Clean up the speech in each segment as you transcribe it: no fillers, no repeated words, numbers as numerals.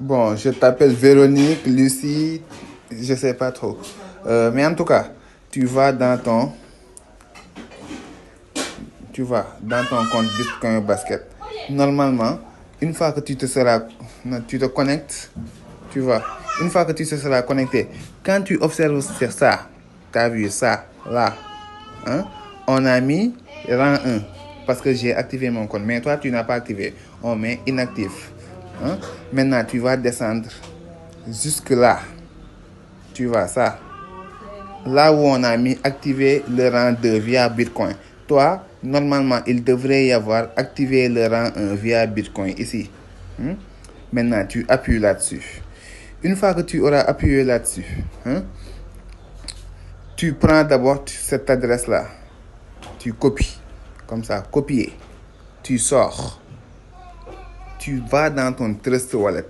Bon, je t'appelle Véronique, Lucie, je sais pas trop. Mais en tout cas, tu vas dans ton, tu vas dans ton compte Bitcoin Basket. Normalement, une fois que tu te connectes, tu vois, une fois que tu te seras connecté, quand tu observes ça, tu as vu ça, là, hein, on a mis rang 1 parce que j'ai activé mon compte. Mais toi, tu n'as pas activé. On met inactif. Hein. Maintenant, tu vas descendre jusque là. Tu vois ça. Là où on a mis activer le rang 2 via Bitcoin. Toi, normalement, il devrait y avoir activé le rang 1 via Bitcoin ici. Maintenant, tu appuies là-dessus. Une fois que tu auras appuyé là-dessus, tu prends d'abord cette adresse-là. Tu copies. Comme ça, copier. Tu sors. Tu vas dans ton Trust Wallet.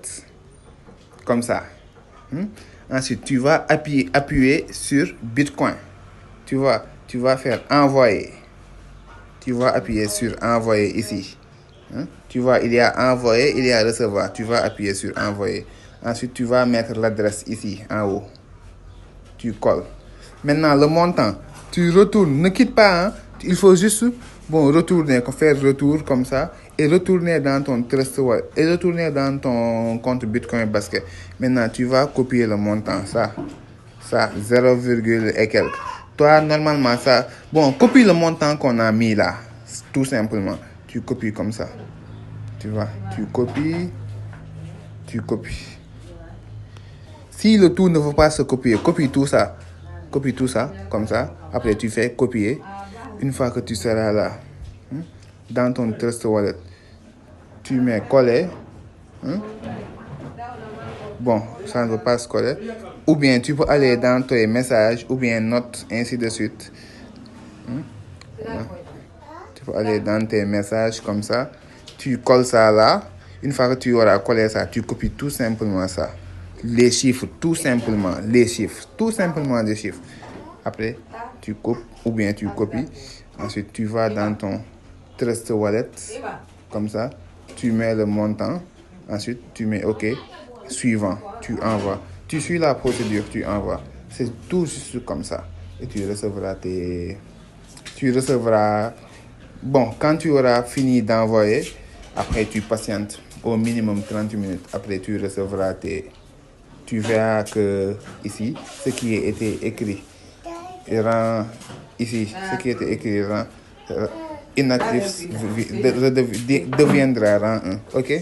Comme ça. Ensuite, tu vas appuyer sur Bitcoin. Tu vas faire envoyer. Tu vas appuyer sur envoyer ici. Tu vois, il y a envoyer, il y a recevoir. Tu vas appuyer sur envoyer. Ensuite, tu vas mettre l'adresse ici, en haut. Tu colles. Maintenant, le montant, tu retournes. Ne quitte pas, hein. Il faut juste retourner, faire retour comme ça. Et retourner dans ton Trust Wallet. Et retourner dans ton compte Bitcoin Basket. Maintenant, tu vas copier le montant, ça, 0, et quelques. Toi, normalement, ça... Bon, copie le montant qu'on a mis là. Tout simplement. Tu copies comme ça. Tu vois, tu copies. Si le tout ne veut pas se copier, copie tout ça. Copie tout ça, comme ça. Après, tu fais copier. Une fois que tu seras là, dans ton Trust Wallet, tu mets coller. Bon, ça ne veut pas se coller. Ou bien tu peux aller dans tes messages, ou bien notes, ainsi de suite. Tu peux aller dans tes messages comme ça. Tu colles ça là. Une fois que tu auras collé ça, tu copies tout simplement ça. Les chiffres, tout simplement. Les chiffres, tout simplement les chiffres. Après, tu copies ou bien tu copies. Ensuite, tu vas dans ton Trust Wallet. Comme ça. Tu mets le montant. Ensuite, tu mets OK. Suivant, tu envoies. Tu suis la procédure, tu envoies. C'est tout juste comme ça. Et tu recevras Bon, quand tu auras fini d'envoyer, après tu patientes au minimum 30 minutes. Après, tu recevras Tu verras que ici, ce qui a été écrit rend ici, ce qui a été écrit rend inactif deviendra rang 1. OK?